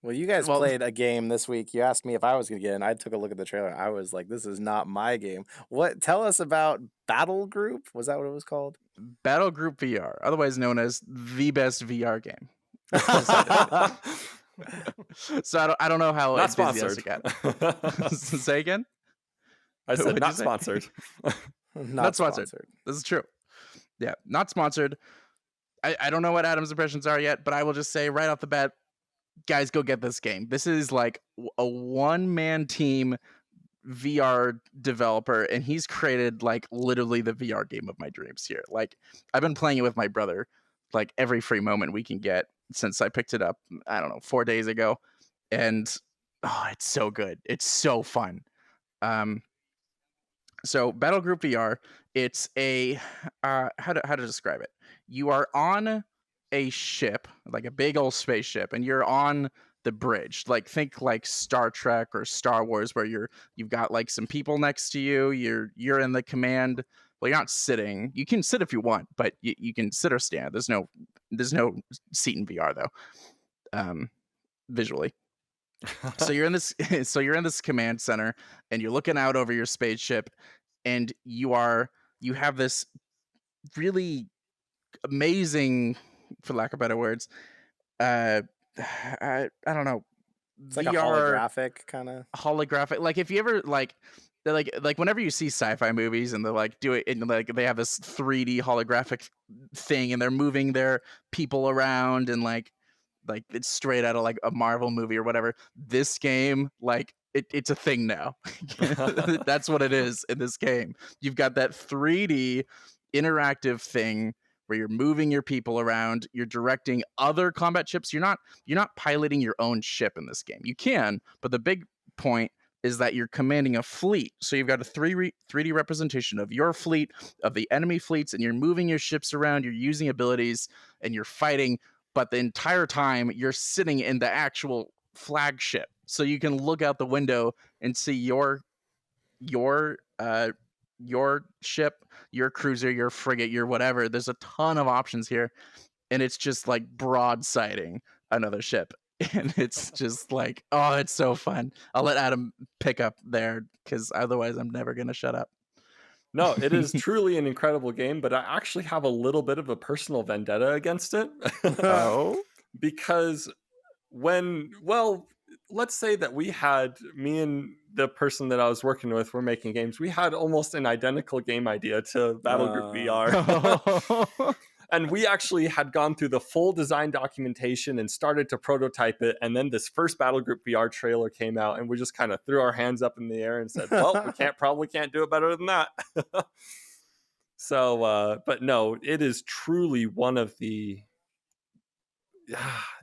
Well, you guys Well, played a game this week. You asked me if I was gonna get in. I took a look at the trailer. I was like, "This is not my game." What? Tell us about Battle Group. Was that what it was called? Battlegroup VR, otherwise known as the best VR game, decidedly. So I don't know how Not sponsored. enthusiastic Say again? I said What'd you not say? sponsored. Not Not sponsored. sponsored. This is true. Yeah, not sponsored. I don't know what Adam's impressions are yet, but I will just say right off the bat, guys, go get this game. This is like a one-man team VR developer, and he's created like literally the VR game of my dreams here. Like, I've been playing it with my brother like every free moment we can get since I picked it up, I don't know, 4 days ago. And oh, it's so good. It's so fun. Um, so Battlegroup VR, it's a how to describe it. You are on a ship, like a big old spaceship, and you're on the bridge. Like, think like Star Trek or Star Wars, where you've got like some people next to you. You're in the command. Well, you're not sitting. You can sit if you want, but you can sit or stand. There's no seat in VR though. Visually. So you're in this you're in this command center, and you're looking out over your spaceship, and you have this really amazing, for lack of better words, uh I don't know, It's like a VR holographic kind of. holographic. Like, if you ever like, they're like whenever you see sci-fi movies and they're like do it, and like they have this 3D holographic thing, and they're moving their people around, and like it's straight out of like a Marvel movie or whatever. This game, like, it's a thing now. That's what it is in this game. You've got that 3D interactive thing where you're moving your people around, you're directing other combat ships. You're not piloting your own ship in this game. You can, but the big point is that you're commanding a fleet. So you've got a 3D representation of your fleet, of the enemy fleets, and you're moving your ships around, you're using abilities, and you're fighting, but the entire time you're sitting in the actual flagship. So you can look out the window and see your ship, your cruiser, your frigate, your whatever. There's a ton of options here, and it's just like broadsiding another ship. And it's just like, oh, it's so fun. I'll let Adam pick up there, because otherwise I'm never gonna shut up. No, it is truly an incredible game, but I actually have a little bit of a personal vendetta against it. Oh, Because well, let's say that me and the person that I was working with were making games. We had almost an identical game idea to Battlegroup VR. And we actually had gone through the full design documentation and started to prototype it. And then this first Battlegroup VR trailer came out, and we just kind of threw our hands up in the air and said, well, we probably can't do it better than that. So, but no, it is truly one of the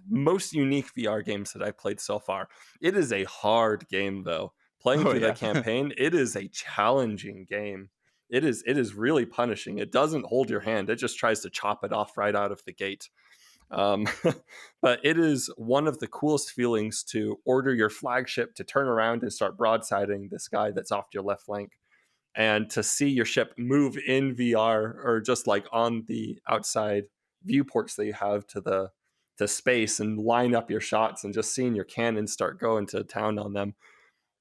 most unique VR games that I played so far. It is a hard game, though. Playing through that campaign, it is a challenging game. It is really punishing. It doesn't hold your hand. It just tries to chop it off right out of the gate. But it is one of the coolest feelings to order your flagship to turn around and start broadsiding this guy that's off your left flank, and to see your ship move in VR, or just like on the outside viewports that you have to space, and line up your shots, and just seeing your cannons start going to town on them.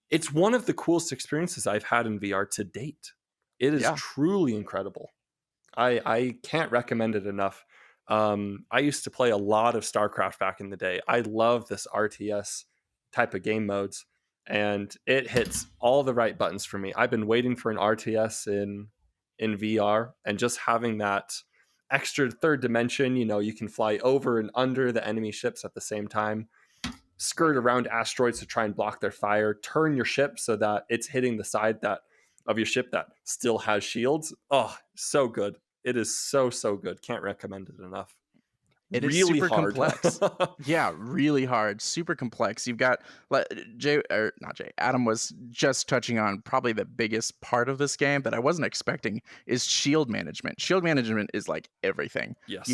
It's one of the coolest experiences I've had in VR to date. It is truly incredible. I can't recommend it enough. I used to play a lot of StarCraft back in the day. I love this RTS type of game modes, and it hits all the right buttons for me. I've been waiting for an RTS in VR, and just having that extra third dimension, you can fly over and under the enemy ships at the same time, skirt around asteroids to try and block their fire, turn your ship so that it's hitting the side of your ship that still has shields. Oh, so good. It is so good. Can't recommend it enough. It is really super hard. complex. Yeah, really hard, super complex. You've got Adam was just touching on probably the biggest part of this game that I wasn't expecting is shield management. Shield management is like everything. Yes.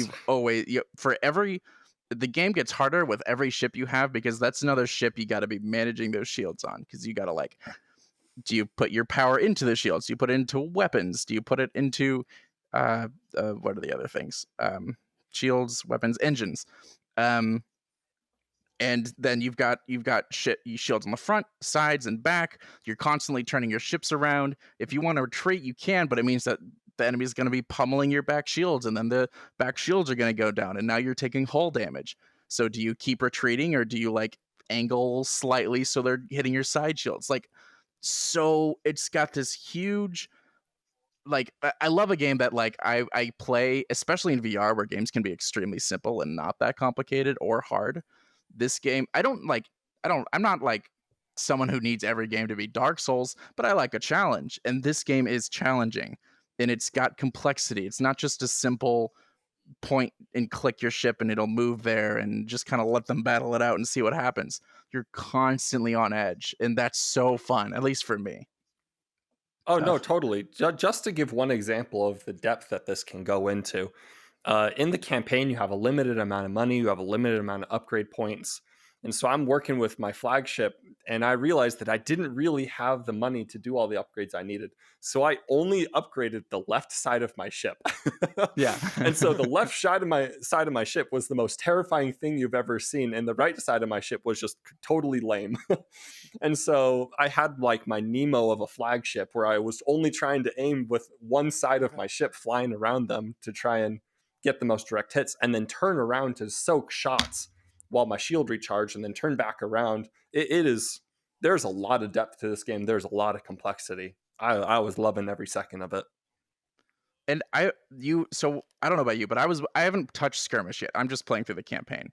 The game gets harder with every ship you have, because that's another ship you got to be managing those shields on, because you got to, like, do you put your power into the shields? Do you put it into weapons? Do you put it into what are the other things? Shields, weapons, engines. And then you've got shields on the front, sides, and back. You're constantly turning your ships around. If you want to retreat, you can, but it means that the enemy is going to be pummeling your back shields, and then the back shields are going to go down, and now you're taking hull damage. So do you keep retreating, or do you like angle slightly so they're hitting your side shields? Like, so it's got this huge, like, I love a game that like I play, especially in VR, where games can be extremely simple and not that complicated or hard. This game, I'm not like someone who needs every game to be Dark Souls, but I like a challenge, and this game is challenging, and it's got complexity. It's not just a simple point and click your ship and it'll move there and just kind of let them battle it out and see what happens. You're constantly on edge, and that's so fun, at least for me. Oh, no, totally. Just to give one example of the depth that this can go into, in the campaign, you have a limited amount of money, you have a limited amount of upgrade points. And so I'm working with my flagship, and I realized that I didn't really have the money to do all the upgrades I needed. So I only upgraded the left side of my ship. Yeah. And so the left side of my ship was the most terrifying thing you've ever seen, and the right side of my ship was just totally lame. And so I had like my Nemo of a flagship where I was only trying to aim with one side of my ship flying around them to try and get the most direct hits, and then turn around to soak shots while my shield recharged, and then turn back around. There's a lot of depth to this game. There's a lot of complexity. I was loving every second of it. And so I don't know about you, but I haven't touched skirmish yet. I'm just playing through the campaign,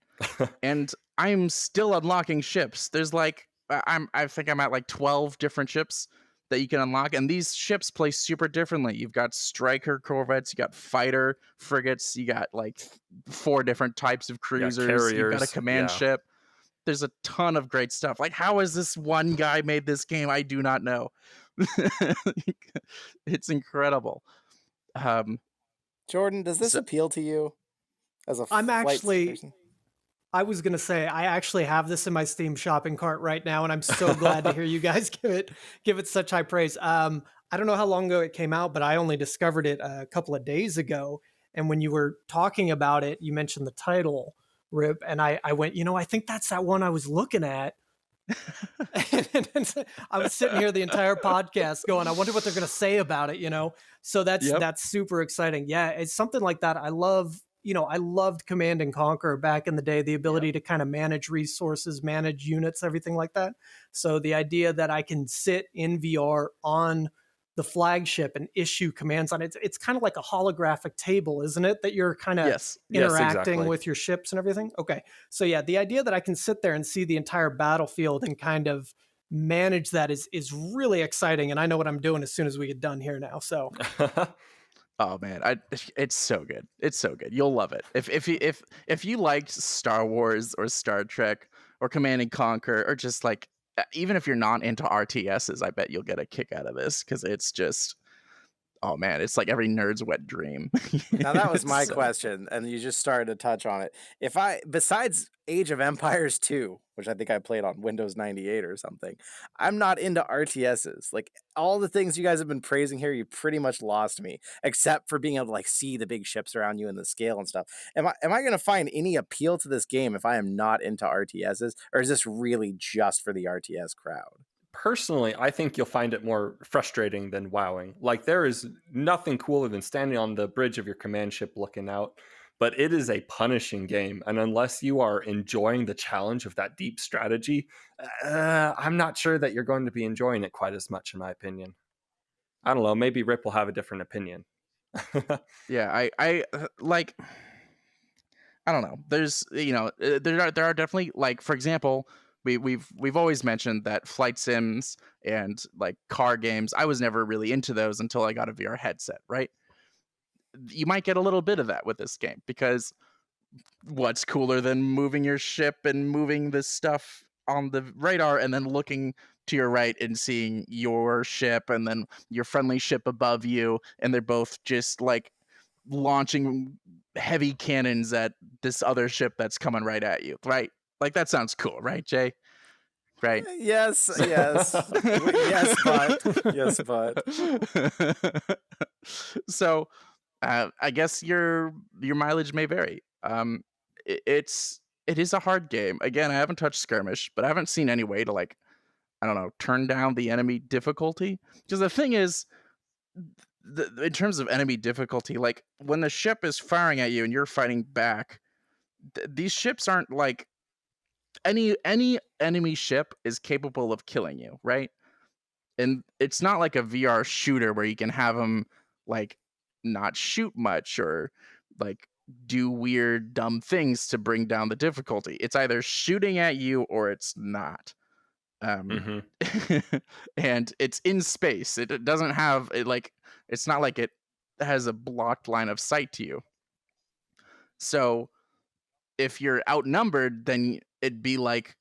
and I'm still unlocking ships. There's like I think I'm at like 12 different ships that you can unlock, and these ships play super differently. You've got striker corvettes, you got fighter frigates, you got like 4 different types of cruisers, you've got a command ship. There's a ton of great stuff. Like, how has this one guy made this game? I do not know. It's incredible. Jordan, does this appeal to you as a I'm flight actually person? I was gonna say I actually have this in my Steam shopping cart right now, and I'm so glad to hear you guys give it such high praise. I don't know how long ago it came out, but I only discovered it a couple of days ago. And when you were talking about it, you mentioned the title, Rip, and I went, I think that's that one I was looking at. And I was sitting here the entire podcast going, I wonder what they're going to say about it, So that's super exciting. Yeah, it's something like that. I love, I loved Command and Conquer back in the day, the ability to kind of manage resources, manage units, everything like that. So the idea that I can sit in VR on the flagship and issue commands on it, it's kind of like a holographic table, isn't it? That you're kind of interacting with your ships and everything. Okay. So yeah, the idea that I can sit there and see the entire battlefield and kind of manage that is really exciting. And I know what I'm doing as soon as we get done here now. So oh man, it's so good. It's so good. You'll love it. If you liked Star Wars or Star Trek or Command and Conquer, or just like, even if you're not into RTSs, I bet you'll get a kick out of this, because it's just, oh man, it's like every nerd's wet dream. Now that was my question, and you just started to touch on it. Besides Age of Empires 2, which I think I played on Windows 98 or something, I'm not into RTSs. Like, all the things you guys have been praising here, you pretty much lost me, except for being able to like see the big ships around you and the scale and stuff. Am I going to find any appeal to this game if I am not into RTSs, or is this really just for the RTS crowd? Personally, I think you'll find it more frustrating than wowing. Like, there is nothing cooler than standing on the bridge of your command ship looking out, but it is a punishing game. And unless you are enjoying the challenge of that deep strategy, I'm not sure that you're going to be enjoying it quite as much, in my opinion. I don't know. Maybe Rip will have a different opinion. Yeah, I like, I don't know. There's, there are definitely, like, for example, we've always mentioned that flight sims and like car games, I was never really into those until I got a VR headset, right? You might get a little bit of that with this game, because what's cooler than moving your ship and moving this stuff on the radar and then looking to your right and seeing your ship and then your friendly ship above you, and they're both just like launching heavy cannons at this other ship that's coming right at you, right? Like, that sounds cool, right, Jay? Right? Yes, yes. Yes, but. So, I guess your mileage may vary. It's it is a hard game. Again, I haven't touched skirmish, but I haven't seen any way to like, I don't know, turn down the enemy difficulty. Because the thing is, in terms of enemy difficulty, like when the ship is firing at you and you're fighting back, these ships aren't like any enemy ship is capable of killing you, right? And it's not like a VR shooter where you can have them like not shoot much or like do weird dumb things to bring down the difficulty. It's either shooting at you or it's not. And it's in space. It doesn't have it like it's not like it has a blocked line of sight to you. So if you're outnumbered, then it'd be like,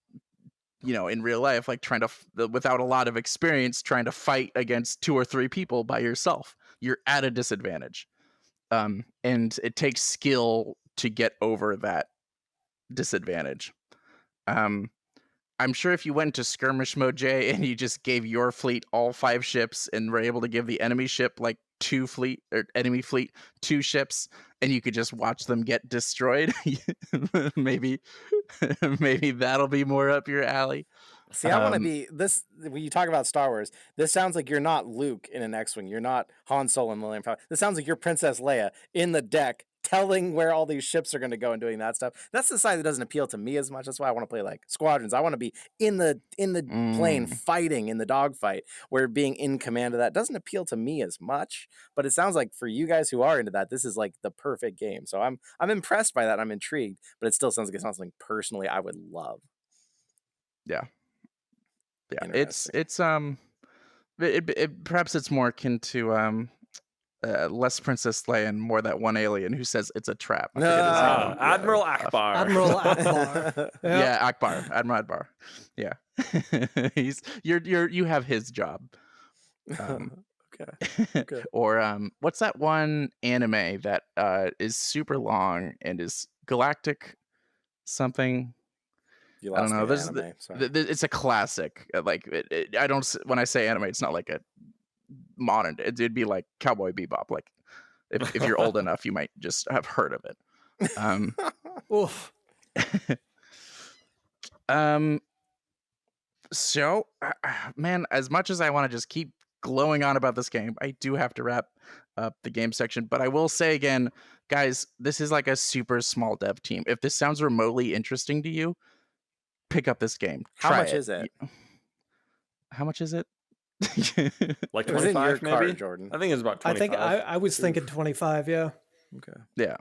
you know, in real life, like trying to, without a lot of experience, trying to fight against 2 or 3 people by yourself. You're at a disadvantage. And it takes skill to get over that disadvantage. I'm sure if you went to skirmish mode, Jay, and you just gave your fleet all 5 ships and were able to give the enemy ship like 2 ships, and you could just watch them get destroyed, maybe that'll be more up your alley. See, I want to be this. When you talk about Star Wars, this sounds like you're not Luke in an X-wing. You're not Han Solo in Millennium Falcon. This sounds like you're Princess Leia in the deck, telling where all these ships are going to go and doing that stuff. That's the side that doesn't appeal to me as much. That's why I want to play like Squadrons. I want to be in the plane fighting in the dogfight, where being in command of that doesn't appeal to me as much. But it sounds like for you guys who are into that, this is like the perfect game. So I'm impressed by that. I'm intrigued, but it still sounds like it's not something personally I would love. Yeah. It's perhaps it's more akin to less Princess Leia and more that one alien who says it's a trap. Admiral Ackbar. Admiral Ackbar. Yep. Yeah, Ackbar. Admiral Ackbar. Yeah. You have his job. Okay. Or what's that one anime that is super long and is galactic something? I don't know. It's a classic. Like I don't. When I say anime, it's not like a modern. It'd be like Cowboy Bebop. Like if you're old enough, you might just have heard of it. Oof. So, man, as much as I want to just keep glowing on about this game, I do have to wrap up the game section. But I will say again, guys, this is like a super small dev team. If this sounds remotely interesting to you, pick up this game. How much is it? How much is it? Like 25 maybe? Cart, Jordan. I think it's about 25. I was thinking 25, yeah. Okay. Yeah.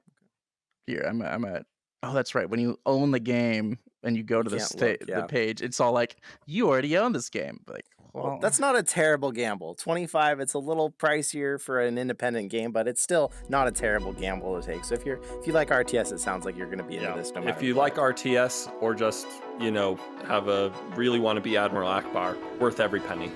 Here, I'm at oh, that's right. When you own the game and you go to the page, it's all like, you already own this game. Like, well, that's not a terrible gamble. 25, it's a little pricier for an independent game, but it's still not a terrible gamble to take. So if you like RTS, it sounds like you're going to be into this no matter If you like RTS or just, really want to be Admiral Ackbar, worth every penny.